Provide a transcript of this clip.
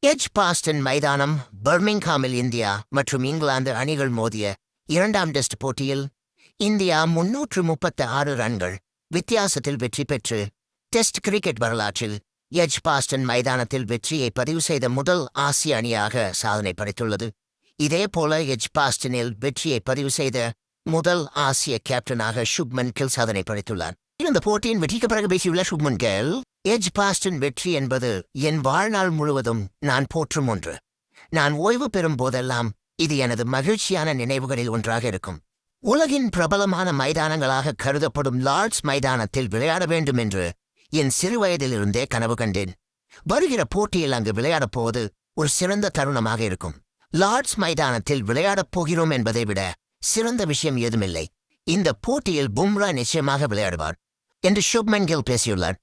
Edgbaston மைதானம் பர்மிங்ஹாமில் India மற்றும் இங்கிலாந்து அணிகள் மோதிய இரண்டாம் டெஸ்ட் போட்டியில் இந்தியா 336 ரன்கள் வித்தியாசத்தில் வெற்றி பெற்று டெஸ்ட் கிரிக்கெட் வரலாற்றில் எட்ஜ்பாஸ்டன் மைதானத்தில் வெற்றியை பதிவு செய்த முதல் ஆசிய அணியாக சாதனை படைத்துள்ளது. இதேபோல எட்ஜ்பாஸ்டனில் வெற்றியை பதிவு செய்த முதல் ஆசிய கேப்டனாக சுப்மன் கில் சாதனை படைத்துள்ளார். இந்த போட்டியின் வெற்றிக்கு பிறகு பேசியுள்ள சுப்மன் கில், எட்ஜ்பாஸ்டன் வெற்றி என்பது என் வாழ்நாள் முழுவதும் நான் போற்றும் ஒன்று. நான் ஓய்வு பெறும் போதெல்லாம் இது எனது மகிழ்ச்சியான நினைவுகளில் ஒன்றாக இருக்கும். உலகின் பிரபலமான மைதானங்களாக கருதப்படும் லார்ட்ஸ் மைதானத்தில் விளையாட வேண்டும் என்று என் சிறுவயதிலிருந்தே கனவு கண்டேன். வருகிற போட்டியில் அங்கு விளையாடப் போவது ஒரு சிறந்த தருணமாக இருக்கும். லார்ட்ஸ் மைதானத்தில் விளையாடப் போகிறோம் என்பதை விட சிறந்த விஷயம் ஏதுமில்லை. இந்த போட்டியில் பும்ரா நிச்சயமாக விளையாடுவார் என்று சுப்மன் கில் பேசியுள்ளார்.